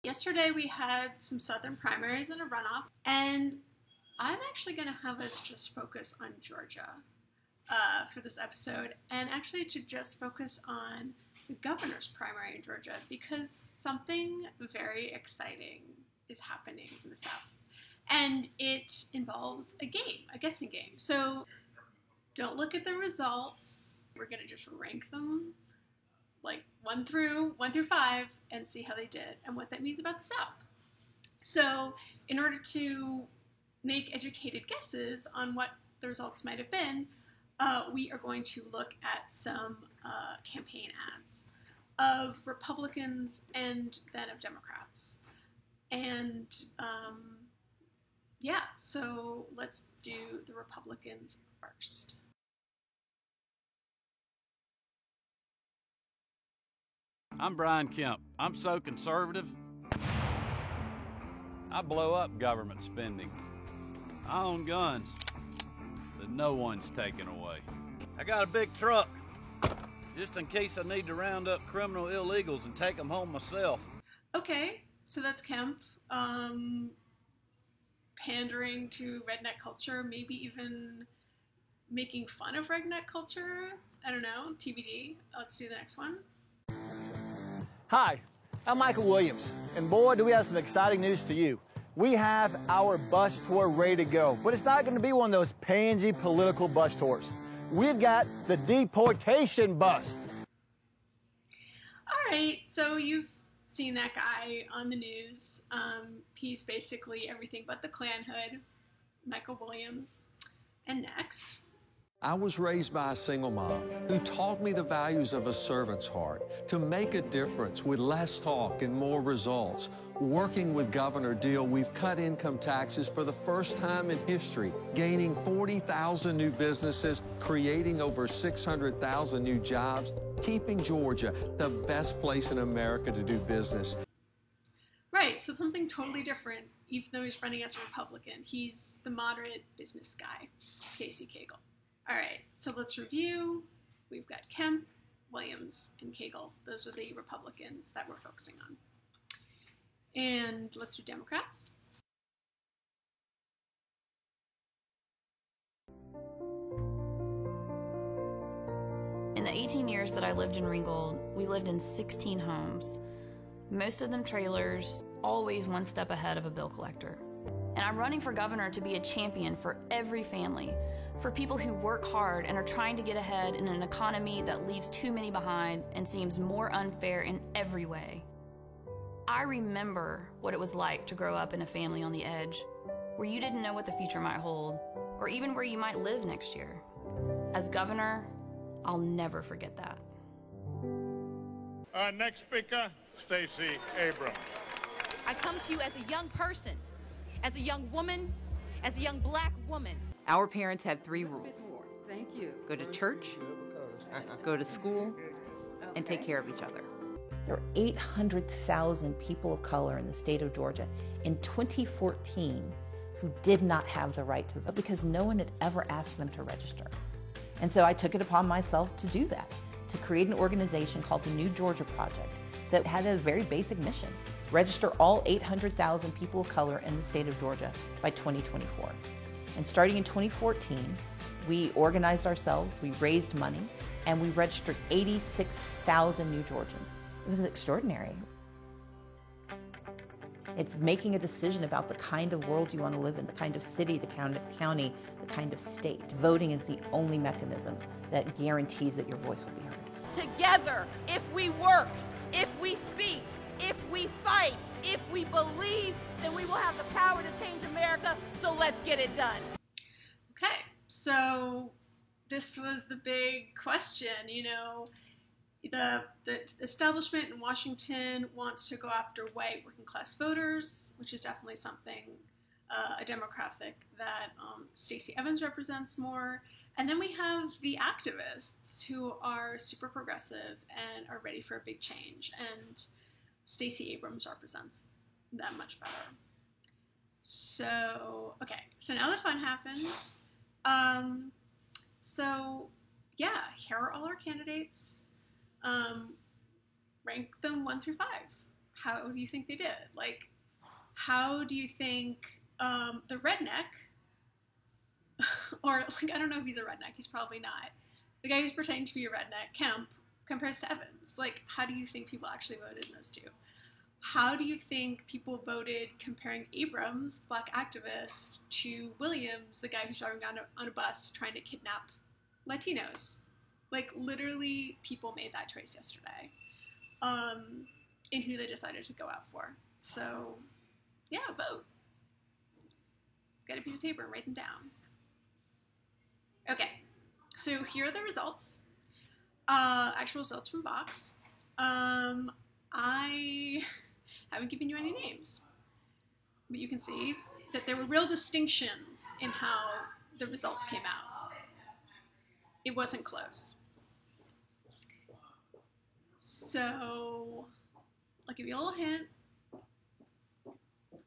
Yesterday we had some Southern primaries and a runoff, and I'm actually going to have us just focus on Georgia for this episode, and actually to just focus on the governor's primary in Georgia, because something very exciting is happening in the South. And it involves a game, a guessing game. So don't look at the results. We're going to just rank them like 1 through 5 and see how they did and what that means about the South. So in order to make educated guesses on what the results might have been, we are going to look at some campaign ads of Republicans and then of Democrats. And so let's do the Republicans first. I'm Brian Kemp. I'm so conservative, I blow up government spending. I own guns that no one's taking away. I got a big truck, just in case I need to round up criminal illegals and take them home myself. Okay, so that's Kemp. Pandering to redneck culture, maybe even making fun of redneck culture. I don't know, TBD. Let's do the next one. Hi, I'm Michael Williams, and boy, do we have some exciting news to you. We have our bus tour ready to go, but it's not going to be one of those pansy political bus tours. We've got the deportation bus. All right, so you've seen that guy on the news. He's basically everything but the Klan hood, Michael Williams. And next. I was raised by a single mom who taught me the values of a servant's heart, to make a difference with less talk and more results. Working with Governor Deal, we've cut income taxes for the first time in history, gaining 40,000 new businesses, creating over 600,000 new jobs, keeping Georgia the best place in America to do business. Right, so something totally different, even though he's running as a Republican. He's the moderate business guy, Casey Cagle. All right, so let's review. We've got Kemp, Williams, and Cagle. Those are the Republicans that we're focusing on. And let's do Democrats. In the 18 years that I lived in Ringgold, we lived in 16 homes. Most of them trailers, always one step ahead of a bill collector. And I'm running for governor to be a champion for every family, for people who work hard and are trying to get ahead in an economy that leaves too many behind and seems more unfair in every way. I remember what it was like to grow up in a family on the edge, where you didn't know what the future might hold, or even where you might live next year. As governor, I'll never forget that. Next speaker, Stacey Abrams. I come to you as a young person, as a young woman, as a young black woman. Our parents had 3 rules. Thank you. Go to church, go to school, and take care of each other. There are 800,000 people of color in the state of Georgia in 2014 who did not have the right to vote because no one had ever asked them to register. And so I took it upon myself to do that, to create an organization called the New Georgia Project that had a very basic mission: register all 800,000 people of color in the state of Georgia by 2024. And starting in 2014, we organized ourselves, we raised money, and we registered 86,000 new Georgians. It was extraordinary. It's making a decision about the kind of world you want to live in, the kind of city, the kind of county, the kind of state. Voting is the only mechanism that guarantees that your voice will be heard. Together, if we work, if we speak, if we fight, if we believe, then we will have the power to change America, so let's get it done. Okay, so this was the big question, the establishment in Washington wants to go after white working class voters, which is definitely something, a demographic that Stacey Evans represents more. And then we have the activists who are super progressive and are ready for a big change. And Stacey Abrams represents them much better. So now the fun happens. Here are all our candidates. Rank them 1 through 5. how do you think they did? Like, how do you think the redneck, or like, I don't know if he's a redneck, he's probably not. The guy who's pretending to be a redneck, Kemp, compares to Evans. Like, how do you think people actually voted in those two? How do you think people voted comparing Abrams, the black activist, to Williams, the guy who's driving on a bus trying to kidnap Latinos? Like, literally, people made that choice yesterday in who they decided to go out for. So, yeah, vote. Get a piece of paper and write them down. Okay, so here are the results. Actual results from Vox. I haven't given you any names, but you can see that there were real distinctions in how the results came out. It wasn't close. So I'll give you a little hint.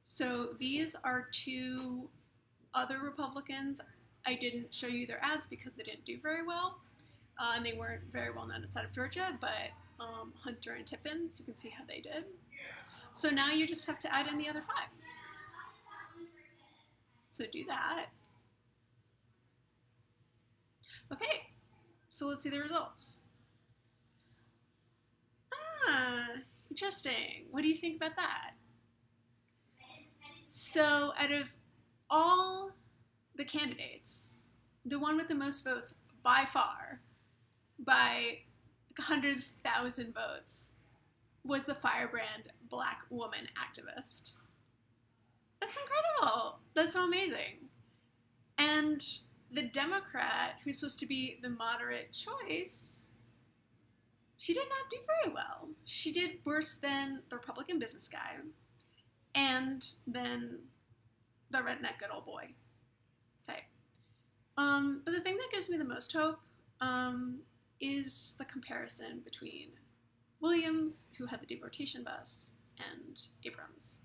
So these are two other Republicans. I didn't show you their ads because they didn't do very well. And they weren't very well known outside of Georgia, but Hunter and Tippins, you can see how they did. So now you just have to add in the other 5. So do that. Okay, so let's see the results. Interesting. What do you think about that? So out of all the candidates, the one with the most votes by far, by 100,000 votes, was the firebrand black woman activist. That's incredible. That's so amazing. And the Democrat, who's supposed to be the moderate choice, she did not do very well. She did worse than the Republican business guy and then the redneck good old boy. Okay. But the thing that gives me the most hope is the comparison between Williams, who had the deportation bus, and Abrams.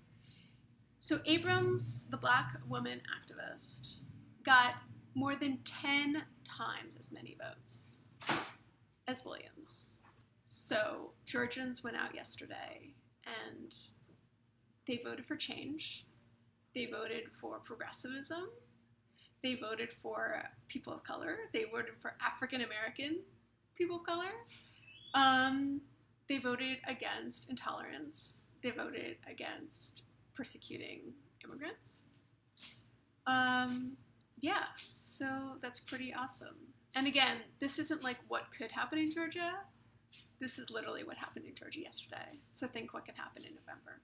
So Abrams, the black woman activist, got more than 10 times as many votes as Williams. So Georgians went out yesterday and they voted for change. They voted for progressivism. They voted for people of color. They voted for African American people of color. They voted against intolerance. They voted against persecuting immigrants. Yeah, so that's pretty awesome. And again, this isn't like what could happen in Georgia. This is literally what happened in Georgia yesterday. So think what can happen in November.